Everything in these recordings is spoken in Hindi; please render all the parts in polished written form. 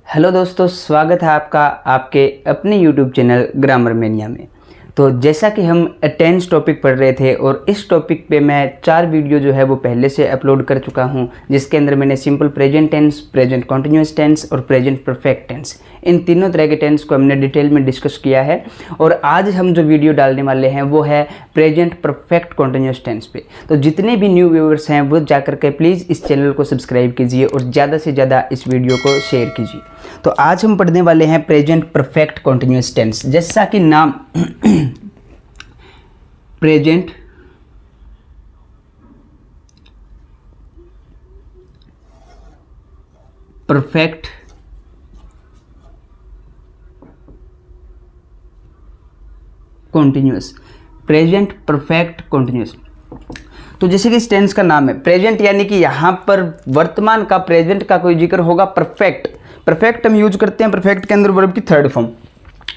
हेलो दोस्तों, स्वागत है आपका आपके अपने YouTube चैनल ग्रामर मेनिया में। तो जैसा कि हम टेंस टॉपिक पढ़ रहे थे और इस टॉपिक पे मैं 4 वीडियो जो है वो पहले से अपलोड कर चुका हूं, जिसके अंदर मैंने simple present tense, present continuous tense और प्रेजेंट परफेक्ट टेंस, इन तीनों तरह के टेंस को हमने डिटेल में डिस्कस किया है। और आज हम जो वीडियो डालने वाले हैं वो है प्रेजेंट परफेक्ट कॉन्टिन्यूस टेंस पे। तो जितने भी न्यू व्यूअर्स हैं वो जाकर के प्लीज़ इस चैनल को सब्सक्राइब कीजिए और ज़्यादा से ज़्यादा इस वीडियो को शेयर कीजिए। तो आज हम पढ़ने वाले हैं प्रेजेंट परफेक्ट कॉन्टिन्यूस टेंस। जैसा कि नाम present perfect continuous, present perfect continuous. तो जैसे कि इस टेंस का नाम है प्रेजेंट, यानी कि यहाँ पर वर्तमान का, प्रेजेंट का कोई जिक्र होगा। परफेक्ट हम यूज करते हैं परफेक्ट के अंदर वर्ब की थर्ड फॉर्म,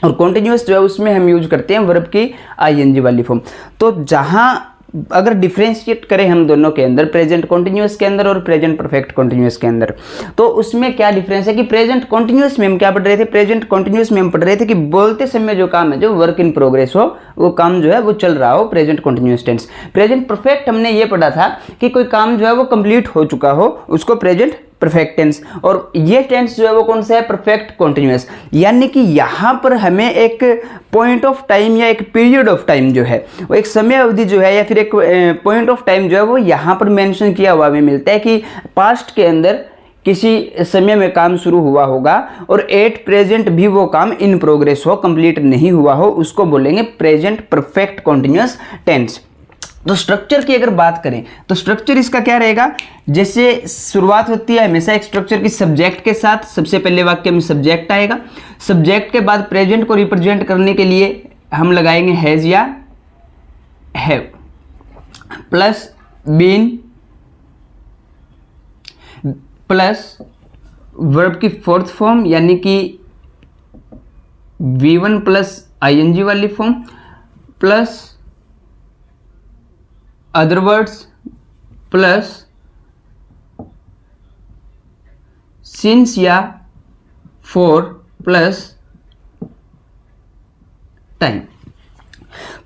और कॉन्टिन्यूस जो है उसमें हम यूज करते हैं वर्ब की आईएनजी वाली फॉर्म। तो जहाँ अगर डिफ्रेंशिएट करें हम दोनों के अंदर, प्रेजेंट कॉन्टिन्यूस के अंदर और प्रेजेंट परफेक्ट कॉन्टिन्यूस के अंदर, तो उसमें क्या डिफरेंस है कि प्रेजेंट कॉन्टिन्यूस में हम क्या पढ़ रहे थे, प्रेजेंट कॉन्टिन्यूस में हम पढ़ रहे थे कि बोलते समय जो काम है, जो वर्क इन प्रोग्रेस हो, वो काम जो है वो चल रहा हो, present continuous tense. Present perfect हमने ये पढ़ा था कि कोई काम जो है वो कंप्लीट हो चुका हो, उसको प्रेजेंट परफेक्ट टेंस। और ये टेंस जो है वो कौन सा है, परफेक्ट कॉन्टिन्यूस। यानी कि यहाँ पर हमें एक पॉइंट ऑफ टाइम या एक पीरियड ऑफ टाइम जो है वो, एक समय अवधि जो है या फिर एक पॉइंट ऑफ टाइम जो है वो यहाँ पर मेंशन किया हुआ हमें मिलता है कि पास्ट के अंदर किसी समय में काम शुरू हुआ होगा और एट प्रेजेंट भी वो काम इन प्रोग्रेस हो, कंप्लीट नहीं हुआ हो, उसको बोलेंगे प्रेजेंट परफेक्ट कॉन्टिन्यूस टेंस। तो स्ट्रक्चर की अगर बात करें तो स्ट्रक्चर इसका क्या रहेगा, जैसे शुरुआत होती है हमेशा एक स्ट्रक्चर की सब्जेक्ट के साथ। सबसे पहले वाक्य में सब्जेक्ट आएगा, सब्जेक्ट के बाद प्रेजेंट को रिप्रेजेंट करने के लिए हम लगाएंगे हैज या have, plus been, plus verb की फोर्थ फॉर्म यानी कि V1 प्लस आईएनजी वाली फॉर्म, plus other words, plus since या फॉर, प्लस टाइम।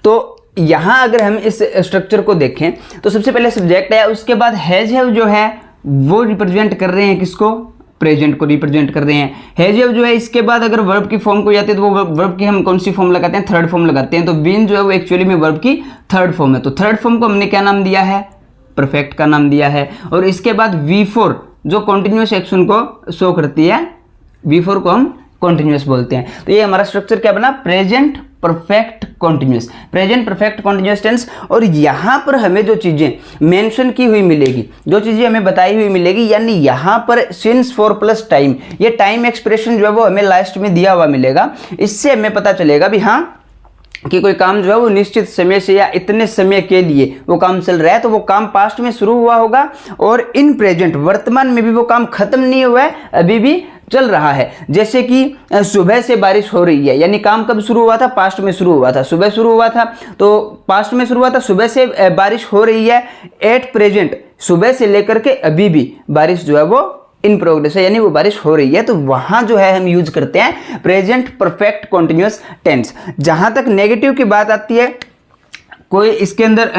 तो यहां अगर हम इस स्ट्रक्चर को देखें तो सबसे पहले सब्जेक्ट है, उसके बाद हैज हैव जो है वो रिप्रेजेंट कर रहे हैं किसको, प्रेजेंट को रिप्रेजेंट कर रहे हैं। हैज हैव जो है इसके बाद अगर वर्ब की फॉर्म को जाते हैं तो वो वर्ब की हम कौन सी फॉर्म लगाते हैं, थर्ड फॉर्म लगाते हैं। तो बीन जो है वो एक्चुअली में वर्ब की थर्ड फॉर्म है, तो थर्ड फॉर्म को हमने क्या नाम दिया है, परफेक्ट का नाम दिया है। और इसके बाद V4 जो कॉन्टिन्यूस एक्शन को शो करती है, V4 को हम कॉन्टिन्यूस बोलते हैं। तो ये हमारा स्ट्रक्चर क्या बना, present perfect continuous, present perfect continuous tense. और यहाँ पर हमें जो चीज़ें मेंशन की हुई मिलेगी, जो चीज़ें हमें बताई हुई मिलेगी, यानी यहाँ पर सिंस फॉर प्लस टाइम, ये टाइम एक्सप्रेशन जो है वो हमें लास्ट में दिया हुआ मिलेगा। इससे हमें पता चलेगा भी हाँ कि कोई काम जो है वो निश्चित समय से या इतने समय के लिए वो काम चल रहा है, तो वो काम पास्ट में शुरू हुआ होगा और इन प्रेजेंट वर्तमान में भी वो काम खत्म नहीं हुआ है, अभी भी चल रहा है। जैसे कि सुबह से बारिश हो रही है, यानी काम कब शुरू हुआ था, पास्ट में शुरू हुआ था, सुबह शुरू हुआ था, तो पास्ट में शुरू हुआ था, सुबह से बारिश हो रही है। एट प्रेजेंट, सुबह से लेकर के अभी भी बारिश जो है वो इन प्रोग्रेस है, यानी वो बारिश हो रही है। तो वहां जो है हम यूज करते हैं प्रेजेंट परफेक्ट कॉन्टिन्यूस टेंस। जहां तक नेगेटिव की बात आती है, कोई इसके अंदर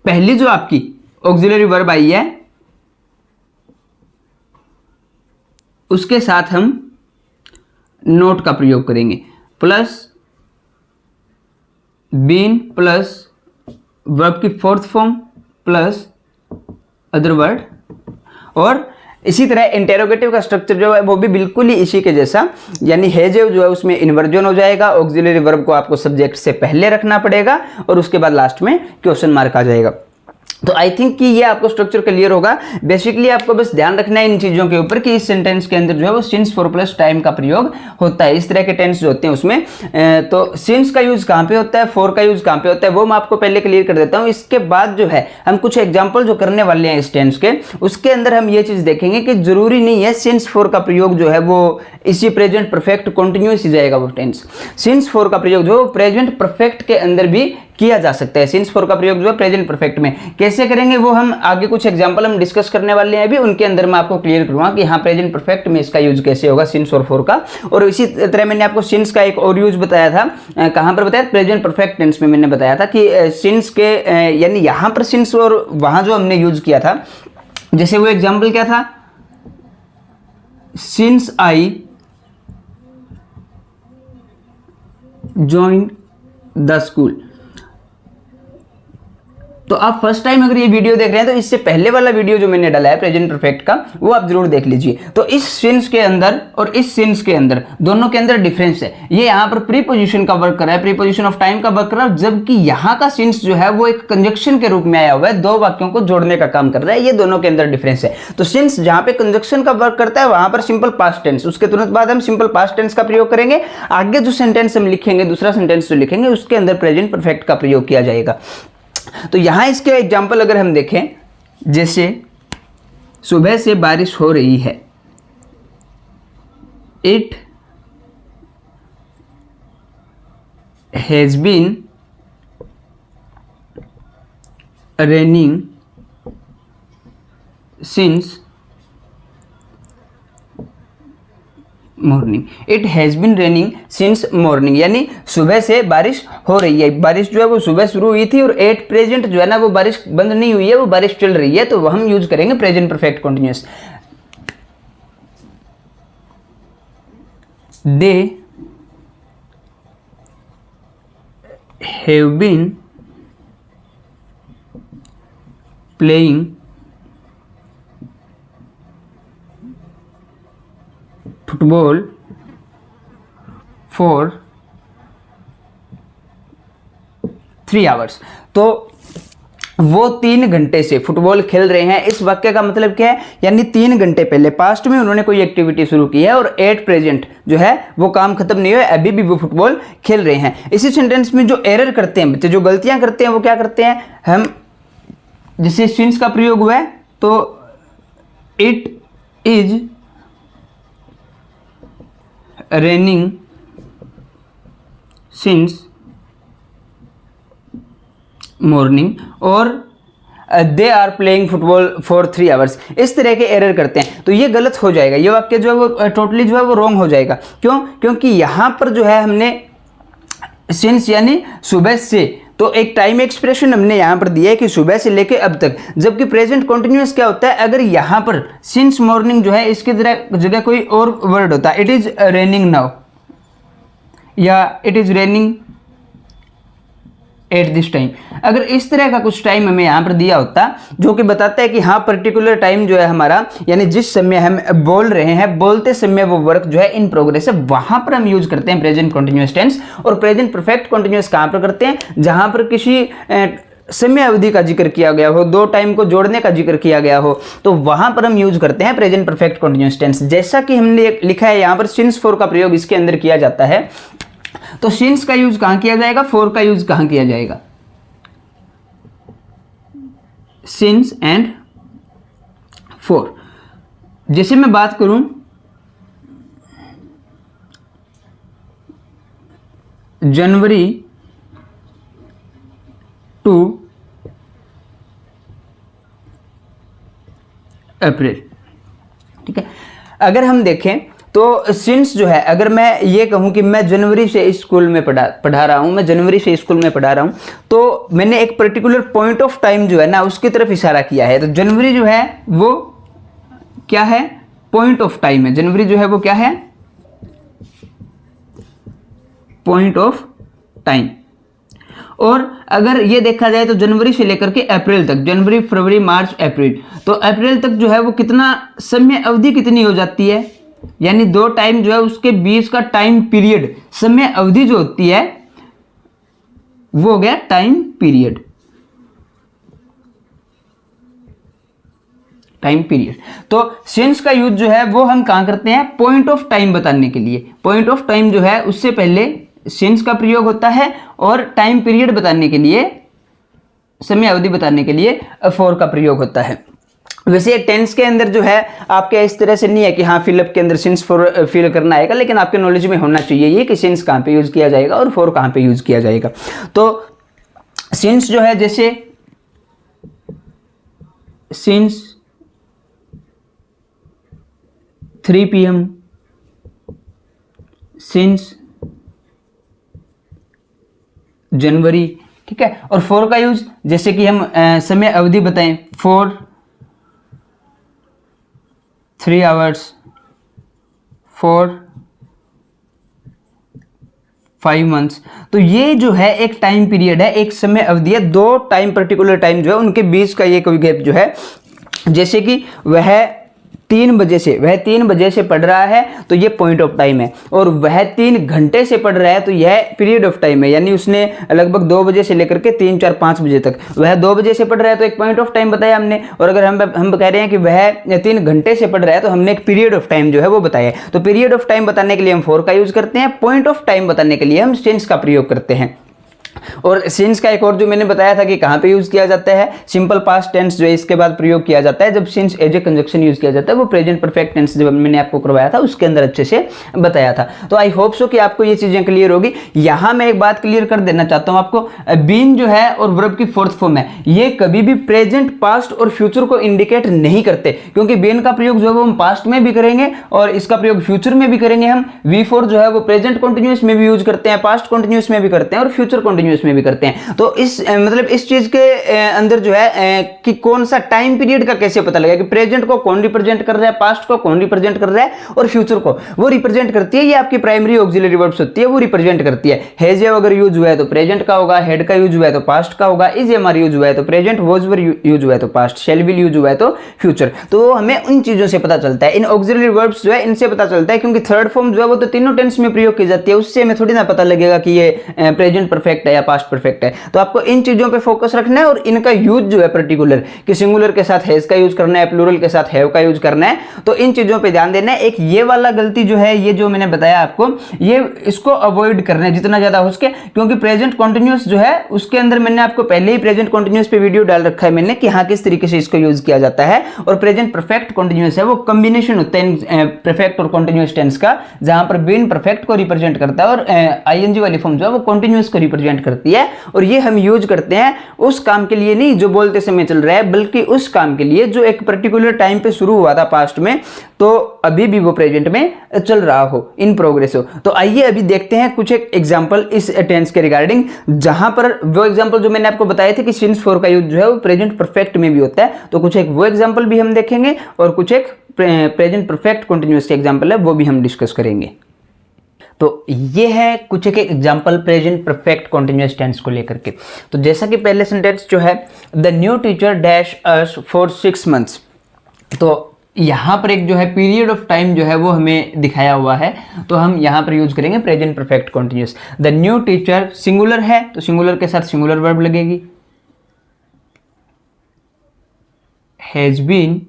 पहली जो आपकी ऑक्सिलरी वर्ब आई है उसके साथ हम नोट का प्रयोग करेंगे, प्लस बीन, प्लस वर्ब की fourth form, plus other word. और इसी तरह इंटेरोगेटिव का स्ट्रक्चर जो है वो भी बिल्कुल ही इसी के जैसा, यानी हैज हैव जो है उसमें इन्वर्जन हो जाएगा, ऑक्सिलरी वर्ब को आपको सब्जेक्ट से पहले रखना पड़ेगा और उसके बाद लास्ट में क्वेश्चन मार्क आ जाएगा। तो आई थिंक कि ये आपको स्ट्रक्चर क्लियर होगा। बेसिकली आपको बस ध्यान रखना है इन चीज़ों के ऊपर कि इस सेंटेंस के अंदर जो है वो सिंस फॉर प्लस टाइम का प्रयोग होता है। इस तरह के टेंस जो होते हैं उसमें तो सिंस का यूज़ कहाँ पे होता है, फॉर का यूज़ कहाँ पे होता है, वो मैं आपको पहले क्लियर कर देता हूँ। इसके बाद जो है हम कुछ एग्जाम्पल जो करने वाले हैं इस टेंस के, उसके अंदर हम ये चीज़ देखेंगे कि जरूरी नहीं है सिंस फॉर का प्रयोग जो है वो इसी प्रेजेंट परफेक्ट कॉन्टिन्यूस ही जाएगा वो टेंस। सिंस फॉर का प्रयोग जो प्रेजेंट परफेक्ट के अंदर भी किया जा सकता है। सिंस फॉर का प्रयोग जो है प्रेजेंट परफेक्ट में कैसे करेंगे वो हम आगे कुछ एग्जांपल हम डिस्कस करने वाले हैं अभी, उनके अंदर मैं आपको क्लियर करूंगा कि हाँ प्रेजेंट परफेक्ट में इसका यूज कैसे होगा सिंस और फॉर का। और इसी तरह मैंने आपको सिंस का एक और यूज बताया था, कहां पर बताया, प्रेजेंट परफेक्ट टेंस में मैंने बताया था कि सिंस के यानी यहां पर सिंस और वहां जो हमने यूज किया था, जैसे वो एग्जांपल क्या था, since I join the school. तो आप फर्स्ट टाइम अगर ये वीडियो देख रहे हैं तो इससे पहले वाला वीडियो जो मैंने डाला है प्रेजेंट परफेक्ट का वो आप जरूर देख लीजिए। तो इस सिंस के अंदर और इस सिंस के अंदर दोनों के अंदर डिफरेंस है। ये यहाँ पर प्रीपोजिशन का वर्क कर रहा है, प्रीपोजिशन ऑफ टाइम का वर्क कर रहा है, जबकि यहाँ का सिंस जो है वो एक कंजक्शन के रूप में आया हुआ है, दो वाक्यों को जोड़ने का काम कर रहा है। ये दोनों के अंदर डिफरेंस है। तो सिंस जहाँ पे कंजक्शन का वर्क करता है वहां पर सिंपल पास्ट टेंस, उसके तुरंत बाद हम सिंपल पास्ट टेंस का प्रयोग करेंगे। आगे जो सेंटेंस हम लिखेंगे, दूसरा सेंटेंस जो लिखेंगे उसके अंदर प्रेजेंट परफेक्ट का प्रयोग किया जाएगा। तो यहां इसके एग्जाम्पल अगर हम देखें, जैसे सुबह से बारिश हो रही है, it has been raining since morning. It has been raining since morning, यानी सुबह से बारिश हो रही है। बारिश जो है वो सुबह शुरू हुई थी और एट प्रेजेंट जो है ना वो बारिश बंद नहीं हुई है, वो बारिश चल रही है। तो वह हम यूज करेंगे present perfect continuous. They have been playing football for 3 hours. तो वो 3 घंटे से फुटबॉल खेल रहे हैं। इस वाक्य का मतलब क्या है, यानी 3 घंटे पहले पास्ट में उन्होंने कोई एक्टिविटी शुरू की है और एट प्रेजेंट जो है वो काम खत्म नहीं हुआ, अभी भी वो फुटबॉल खेल रहे हैं। इसी सेंटेंस में जो एरर करते हैं बच्चे, जो गलतियां करते हैं, वो क्या करते हैं, हम जैसे सिंस का प्रयोग हुआ है तो it is raining since morning और they are playing football for 3 hours. इस तरह के एरर करते हैं तो ये गलत हो जाएगा, ये वाक्य जो है वो टोटली जो है वो रॉन्ग हो जाएगा। क्यों? क्योंकि यहां पर जो है हमने सिंस यानी सुबह से, तो एक टाइम एक्सप्रेशन हमने यहां पर दिया है कि सुबह से लेके अब तक, जबकि प्रेजेंट कॉन्टिन्यूअस क्या होता है, अगर यहां पर सिंस मॉर्निंग जो है इसके जगह कोई और वर्ड होता है, इट इज रेनिंग नाउ या it is raining at this time. अगर इस तरह का कुछ टाइम हमें यहाँ पर दिया होता जो कि बताता है कि हाँ पर्टिकुलर टाइम जो है हमारा, यानी जिस समय हम बोल रहे हैं, बोलते समय वो वर्क जो है इन प्रोग्रेस है, वहां पर हम यूज करते हैं प्रेजेंट कॉन्टिन्यूअस टेंस। और प्रेजेंट परफेक्ट कॉन्टिन्यूअस कहाँ पर करते हैं, जहां पर किसी समय अवधि का जिक्र किया गया हो, 2 टाइम को जोड़ने का जिक्र किया गया हो, तो वहां पर हम यूज करते हैं प्रेजेंट परफेक्ट कॉन्टिन्यूअस टेंस। जैसा कि हमने लिखा है यहाँ पर सिंस फॉर का प्रयोग इसके अंदर किया जाता है। तो सिंस का यूज कहां किया जाएगा, फॉर का यूज कहां किया जाएगा, सिंस एंड फॉर। जैसे मैं बात करूं जनवरी टू अप्रैल, ठीक है। अगर हम देखें तो सिंस जो है, अगर मैं ये कहूं कि मैं जनवरी से इस स्कूल में पढ़ा रहा हूं, मैं जनवरी से स्कूल में पढ़ा रहा हूं, तो मैंने एक पर्टिकुलर पॉइंट ऑफ टाइम जो है ना उसकी तरफ इशारा किया है। तो जनवरी जो है वो क्या है, पॉइंट ऑफ टाइम है। जनवरी जो है वो क्या है, पॉइंट ऑफ टाइम। और अगर ये देखा जाए तो जनवरी से लेकर के अप्रैल तक, जनवरी फरवरी मार्च अप्रैल, तो अप्रैल तक जो है वो कितना समय अवधि कितनी हो जाती है, यानी 2 टाइम जो है उसके बीच का टाइम पीरियड, समय अवधि जो होती है वो हो गया टाइम पीरियड, टाइम पीरियड। तो सिंस का यूज जो है वो हम कहां करते हैं, पॉइंट ऑफ टाइम बताने के लिए। पॉइंट ऑफ टाइम जो है उससे पहले सिंस का प्रयोग होता है और टाइम पीरियड बताने के लिए, समय अवधि बताने के लिए फॉर का प्रयोग होता है। वैसे टेंस के अंदर जो है आपके इस तरह से नहीं है कि हाँ फिलअप के अंदर सिंस फॉर फिल करना आएगा, लेकिन आपके नॉलेज में होना चाहिए ये कि सिंस कहाँ पे यूज किया जाएगा और फॉर कहाँ पे यूज किया जाएगा। तो सिंस जो है जैसे सिंस 3 PM, सिंस जनवरी, ठीक है। और फॉर का यूज जैसे कि हम समय अवधि बताएं, फॉर 3 hours, फॉर 5 months। तो ये जो है एक टाइम पीरियड है, एक समय अवधि है, दो टाइम पर्टिकुलर टाइम जो है उनके बीच का ये कोई गैप जो है, जैसे कि वह 3 बजे से पढ़ रहा है तो ये पॉइंट ऑफ टाइम है, और वह 3 घंटे से पढ़ रहा है तो यह पीरियड ऑफ टाइम है। यानी उसने लगभग 2 बजे से लेकर के 3, 4, 5 बजे तक, वह 2 बजे से पढ़ रहा है तो एक पॉइंट ऑफ टाइम बताया हमने। और अगर हम कह रहे हैं कि वह 3 घंटे से पढ़ रहा है तो हमने एक पीरियड ऑफ टाइम जो है वो बताया। तो पीरियड ऑफ टाइम बताने के लिए हम फॉर का यूज करते हैं, पॉइंट ऑफ टाइम बताने के लिए हम सिंस का प्रयोग करते हैं। और सिंस का एक और जो मैंने बताया था कि कहाँ पे यूज किया जाता है, सिंपल पास्ट टेंस जो है इसके बाद प्रयोग किया जाता है जब since as a conjunction use किया जाता है, वो प्रेजेंट परफेक्ट टेंस जब मैंने आपको करवाया था उसके अंदर अच्छे से बताया था। तो आई होप सो कि आपको ये चीजें क्लियर होगी। यहाँ मैं एक बात क्लियर कर देना चाहता हूँ आपको, बीन जो है और वर्ब की फोर्थ फॉर्म है, ये कभी भी प्रेजेंट, पास्ट और फ्यूचर को इंडिकेट नहीं करते, क्योंकि बीन का प्रयोग जो है वो हम पास्ट में भी करेंगे और इसका प्रयोग फ्यूचर में भी करेंगे। हम V4 जो है वो प्रेजेंट कॉन्टिन्यूस में भी यूज करते हैं, पास्ट कॉन्टिन्यूस में भी करते हैं और फ्यूचर कॉन्टिन्यूस में भी करते हैं। तो इस मतलब इस चीज के अंदर जो है कि कौन सा टाइम पीरियड का कैसे पता लगेगा कि प्रेजेंट को कौन रिप्रेजेंट कर रहा है, पास्ट को कौन रिप्रेजेंट कर रहा है और फ्यूचर को वो रिप्रेजेंट करती है। ये आपकी प्राइमरी ऑक्सिलरी वर्ब्स होती है, वो रिप्रेजेंट करती है। हैज अगर यूज हुआ है तो प्रेजेंट का होगा, हेड का यूज हुआ है तो पास्ट का होगा, इज एम आर यूज हुआ है तो प्रेजेंट, वॉज वर यूज हुआ है तो पास्ट, शैल विल यूज हुआ है तो फ्यूचर। तो हमें उन चीजों से पता चलता है, इन ऑक्सिलरी वर्ब्स जो है इनसे पता चलता है, क्योंकि थर्ड फॉर्म जो है वो तो तीनों टेंस में प्रयोग की जाती है, उससे हमें थोड़ी ना पता लगेगा कि ये प्रेजेंट परफेक्ट है या पास्ट परफेक्ट है। तो आपको इन चीजों पे फोकस रखना है और इनका यूज जो है पर्टिकुलर कि सिंगुलर के साथ हैज का यूज करना है, प्लूरल के साथ हैव का यूज करना है, तो इन चीजों पे ध्यान देना है। एक ये वाला गलती जो है, ये जो मैंने बताया आपको, ये इसको अवॉइड करना है जितना ज्यादा हो सके, क्योंकि प्रेजेंट कॉन्टिन्यूस जो है उसके अंदर मैंने आपको पहले ही प्रेजेंट कॉन्टिन्यूस पे वीडियो डाल रखा है मैंने कि हाँ किस तरीके से इसको यूज किया जाता है। और प्रेजेंट परफेक्ट कॉन्टिन्यूस है वो कॉम्बिनेशन होता है परफेक्ट और कॉन्टिन्यूस टेंस का, जहां पर बीन परफेक्ट को रिप्रेजेंट करता है और आईएनजी वाली फॉर्म जो है वो कॉन्टिन्यूस को रिप्रेजेंट करती है। और ये हम यूज करते हैं उस काम के लिए नहीं जो बोलते समय चल रहा है, बल्कि उस काम के लिए जो एक पर्टिकुलर टाइम पे शुरू हुआ था पास्ट में, तो अभी भी वो प्रेजेंट में चल रहा हो, इन प्रोग्रेस हो। तो आइए अभी देखते हैं कुछ एक एग्जांपल इस टेंस के रिगार्डिंग, जहां पर वो एग्जांपल जो मैंने आपको बताए थे कि सिंस फॉर का यूज जो है वो प्रेजेंट परफेक्ट में भी होता है, तो कुछ एक वो एग्जांपल भी हम देखेंगे और कुछ एक प्रेजेंट परफेक्ट कंटीन्यूअस के एग्जांपल है वो भी हम डिस्कस करेंगे। तो ये है कुछ एक example present perfect continuous tense को लेकर के। तो जैसा कि पहले सेंटेंस जो है, the new teacher dash us for 6 months, तो यहाँ पर एक जो है पीरियड ऑफ टाइम जो है वो हमें दिखाया हुआ है, तो हम यहाँ पर यूज करेंगे present perfect continuous. The new teacher singular है तो सिंगुलर के साथ सिंगुलर वर्ब लगेगी, has been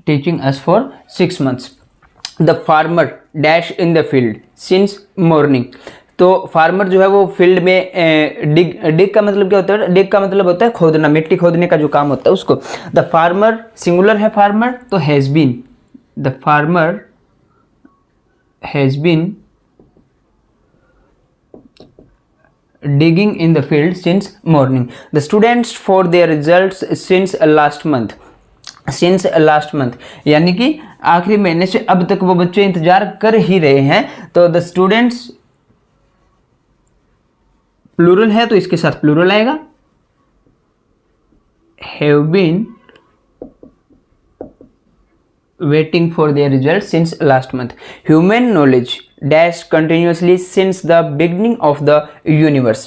teaching us for 6 months। The farmer dash in the field since morning, तो फार्मर जो है वो फील्ड में डिग का मतलब क्या होता है, डिग का मतलब होता है खोदना, मिट्टी खोदने का जो काम होता है उसको। द फार्मर सिंगुलर है फार्मर तो has been, the farmer has been digging in the field since morning. The students for their results since last month, since last month यानी कि आखिरी महीने से अब तक वो बच्चे इंतजार कर ही रहे हैं। तो द स्टूडेंट्स प्लूरल है तो इसके साथ प्लूरल आएगा, have been waiting for their results since last month. Human knowledge dash continuously since the beginning of the universe,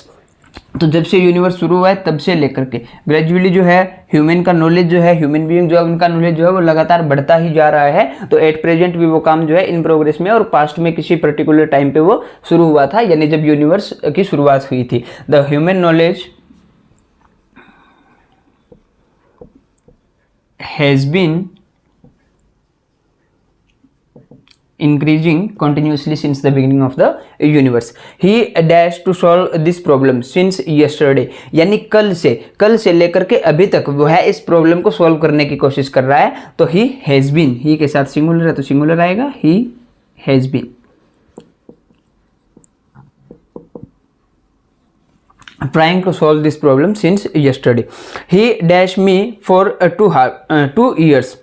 तो जब से यूनिवर्स शुरू हुआ है तब से लेकर के ग्रेजुअली जो है ह्यूमन का नॉलेज जो है, ह्यूमन बीइंग जो है उनका नॉलेज जो है वो लगातार बढ़ता ही जा रहा है। तो एट प्रेजेंट भी वो काम जो है इन प्रोग्रेस में और पास्ट में किसी पर्टिकुलर टाइम पे वो शुरू हुआ था, यानी जब यूनिवर्स की शुरुआत हुई थी। The human knowledge has been increasing continuously since the beginning of the universe. He dash to solve this problem since yesterday, यानी कल से लेकर के अभी तक वो है इस प्रॉब्लम को सॉल्व करने की कोशिश कर रहा है। तो he has been, he के साथ सिंगुलर है तो सिंगुलर आएगा, he has been। trying to solve this problem since yesterday. He dash me for 2 years.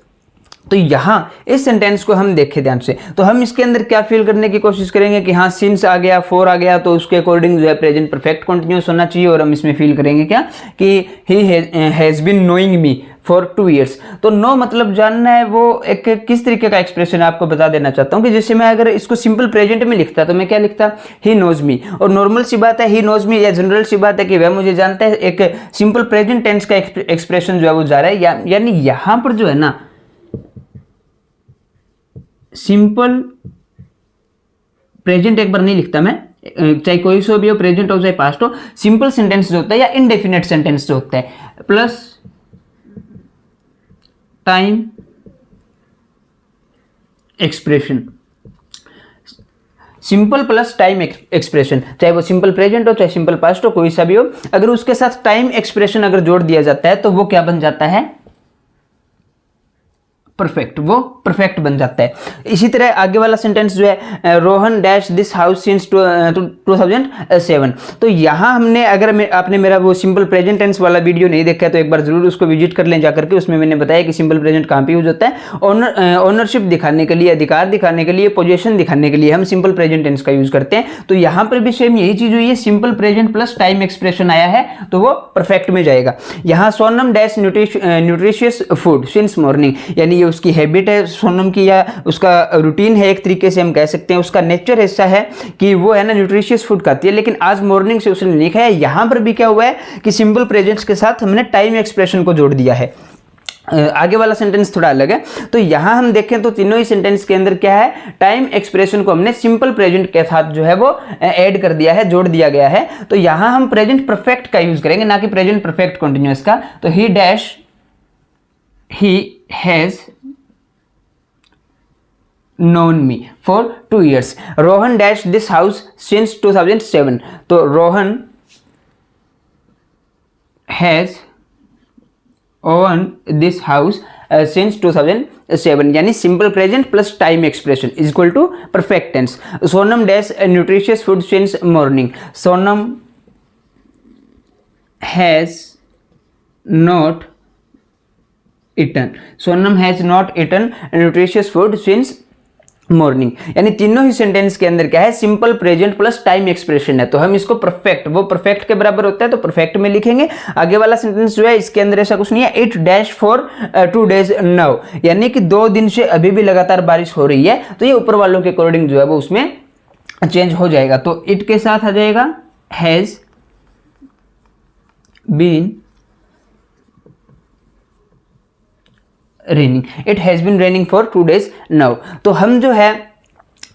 तो यहाँ इस सेंटेंस को हम देखें ध्यान से, तो हम इसके अंदर क्या फील करने की कोशिश करेंगे कि हाँ सिंस आ गया, फॉर आ गया, तो उसके अकॉर्डिंग जो है प्रेजेंट परफेक्ट कंटिन्यूअस होना चाहिए। और हम इसमें फील करेंगे क्या कि he has been knowing me for 2 years। तो नो मतलब जानना है वो एक किस तरीके का एक्सप्रेशन है, आपको बता देना चाहता हूँ कि जैसे मैं अगर इसको सिंपल प्रेजेंट में लिखता तो मैं क्या लिखता, ही नोज मी। और नॉर्मल सी बात है ही नोज मी, या जनरल सी बात है कि वह मुझे जानता है, एक सिंपल प्रेजेंट टेंस का एक्सप्रेशन जो है वो जा रहा है। यानी यहाँ पर जो है ना सिंपल प्रेजेंट एक बार नहीं लिखता मैं, चाहे कोई सो भी हो, प्रेजेंट हो चाहे पास्ट हो, सिंपल सेंटेंस जो होता है या इनडेफिनेट सेंटेंस जो होता है plus time expression, simple plus time expression, चाहे वो सिंपल प्रेजेंट हो चाहे सिंपल पास्ट हो, कोई सा भी हो, अगर उसके साथ टाइम एक्सप्रेशन अगर जोड़ दिया जाता है तो वो क्या बन जाता है, परफेक्ट, वो परफेक्ट बन जाता है। इसी तरह आगे वाला सेंटेंस जो है Rohan dash this house since 2007। तो यहाँ हमने अगर आपने मेरा वो सिंपल प्रेजेंट टेंस वाला वीडियो नहीं देखा है तो एक बार जरूर उसको विजिट कर लें जाकर के, उसमें मैंने बताया कि सिंपल प्रेजेंट कहाँ पे यूज होता है। ऑनरशिप दिखाने के लिए, अधिकार दिखाने के लिए, पोजीशन दिखाने के लिए हम सिंपल प्रेजेंट टेंस का यूज करते हैं। तो यहाँ पर भी सेम यही चीज हुई है, simple present plus time expression आया है तो वो परफेक्ट में जाएगा। यहाँ Sonam dash nutritious food since morning, यानी उसकी हैबिट है सोनम की, या उसका रूटीन है, एक तरीके से हम कह सकते हैं उसका नेचर ऐसा है कि वो है ना न्यूट्रिशियस फूड खाती है, लेकिन आज मॉर्निंग से उसने नहीं खाया। यहां पर भी क्या हुआ है कि सिंपल प्रेजेंट्स के साथ हमने टाइम एक्सप्रेशन को जोड़ दिया है। आगे वाला सेंटेंस थोड़ा अलग है, तो यहां हम देखें तो तीनों ही सेंटेंस के अंदर क्या है, टाइम एक्सप्रेशन को हमने सिंपल प्रेजेंट के साथ जो है वो ऐड कर दिया है, जोड़ दिया गया है। तो यहां हम प्रेजेंट परफेक्ट का यूज करेंगे, ना कि प्रेजेंट परफेक्ट कंटिन्यूअस का। तो ही dash he has known me for 2 years. Rohan dashed this house since 2007. तो Rohan has owned this house since 2007, यानी simple present plus time expression is equal to perfect tense. Sonam dash nutritious food since morning, Sonam has not eaten, Sonam has not eaten nutritious food since morning. यानी तीनों ही सेंटेंस के अंदर क्या है, simple present plus time expression है। तो हम इसको परफेक्ट, वो परफेक्ट के बराबर होता है तो परफेक्ट में लिखेंगे। आगे वाला सेंटेंस जो है इसके अंदर ऐसा कुछ नहीं है, it dash for 2 days now, यानी कि 2 दिन से अभी भी लगातार बारिश हो रही है। तो ये ऊपर वालों के अकॉर्डिंग जो है वो उसमें चेंज हो जाएगा। तो इट के साथ आ जाएगा has been raining, it has been raining for 2 days now. तो हम जो है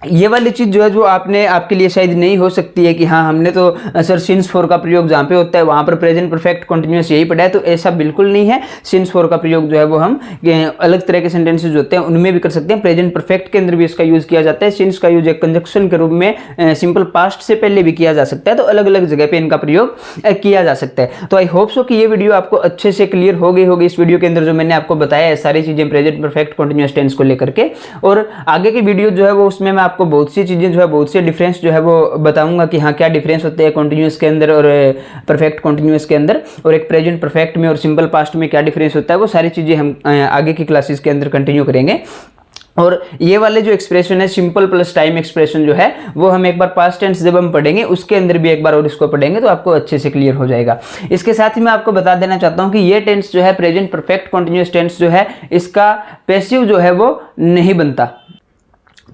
ये वाली चीज़ जो है जो आपके लिए शायद नहीं हो सकती है कि हाँ हमने तो सर सिंस फॉर का प्रयोग जहाँ पे होता है वहाँ पर प्रेजेंट परफेक्ट कंटिन्यूअस यही पढ़ा है, तो ऐसा बिल्कुल नहीं है। सिंस फॉर का प्रयोग जो है वो हम अलग तरह के सेंटेंसेज होते हैं उनमें भी कर सकते हैं, प्रेजेंट परफेक्ट के अंदर भी इसका यूज़ किया जाता है। सिंस का यूज एक कंजक्शन के रूप में सिंपल पास्ट से पहले भी किया जा सकता है, तो अलग अलग जगह पर इनका प्रयोग किया जा सकता है। तो आई होप सो कि ये वीडियो आपको अच्छे से क्लियर हो गई होगी। इस वीडियो के अंदर जो मैंने आपको बताया है सारी चीज़ें प्रेजेंट परफेक्ट कंटिन्यूअस टेंस को लेकर के, और आगे की वीडियो जो है वो उसमें मैं आपको बहुत सी चीज़ें जो है, बहुत से डिफरेंस जो है वो बताऊंगा कि हाँ क्या डिफरेंस होते हैं कंटिन्यूअस के अंदर और परफेक्ट कंटिन्यूअस के अंदर, और एक प्रेजेंट परफेक्ट में और सिंपल पास्ट में क्या डिफरेंस होता है, वो सारी चीज़ें हम आगे की क्लासेस के अंदर कंटिन्यू करेंगे। और ये वाले जो एक्सप्रेशन है सिंपल प्लस टाइम एक्सप्रेशन जो है वो हम एक बार पास्ट टेंस जब हम पढ़ेंगे उसके अंदर भी एक बार और इसको पढ़ेंगे तो आपको अच्छे से क्लियर हो जाएगा। इसके साथ ही मैं आपको बता देना चाहता हूँ कि ये टेंस जो है प्रेजेंट परफेक्ट कंटिन्यूअस टेंस जो है इसका पैसिव जो है वो नहीं बनता।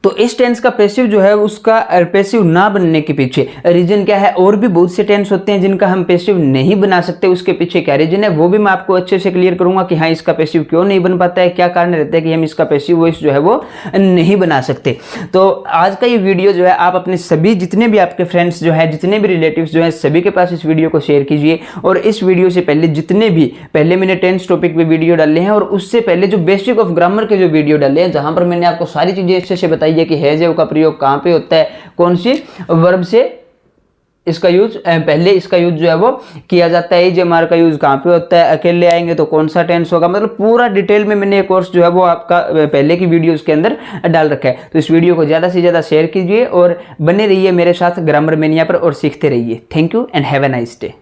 तो इस टेंस का पैसिव जो है उसका पैसिव ना बनने के पीछे रीजन क्या है, और भी बहुत से टेंस होते हैं जिनका हम पैसिव नहीं बना सकते, उसके पीछे क्या रीजन है वो भी मैं आपको अच्छे से क्लियर करूंगा कि हाँ इसका पैसिव क्यों नहीं बन पाता है, क्या कारण रहता है कि हम इसका पैसिव वॉइस जो है वो नहीं बना सकते। तो आज का ये वीडियो जो है आप अपने सभी जितने भी आपके फ्रेंड्स जो है, जितने भी रिलेटिव्स जो है, सभी के पास इस वीडियो को शेयर कीजिए। और इस वीडियो से पहले जितने भी पहले मैंने टेंस टॉपिक पे वीडियो डाले हैं और उससे पहले जो बेसिक ऑफ ग्रामर के जो वीडियो डाले हैं जहां पर मैंने आपको सारी चीजें अच्छे से बताई है कि हैज का प्रयोग कहां पे होता है, कौन सी वर्ब से इसका यूज पहले इसका यूज जो है वो किया जाता है, एजएमआर का यूज कहां पे होता है, अकेले आएंगे तो कौन सा टेंस होगा, मतलब पूरा डिटेल में मैंने एक कोर्स जो है वो आपका पहले की वीडियोस के अंदर डाल रखा है। तो इस वीडियो को ज्यादा से ज्यादा शेयर कीजिए और बने रहिए मेरे साथ ग्रामर मैनिया पर और सीखते रहिए। Thank you and have a nice day.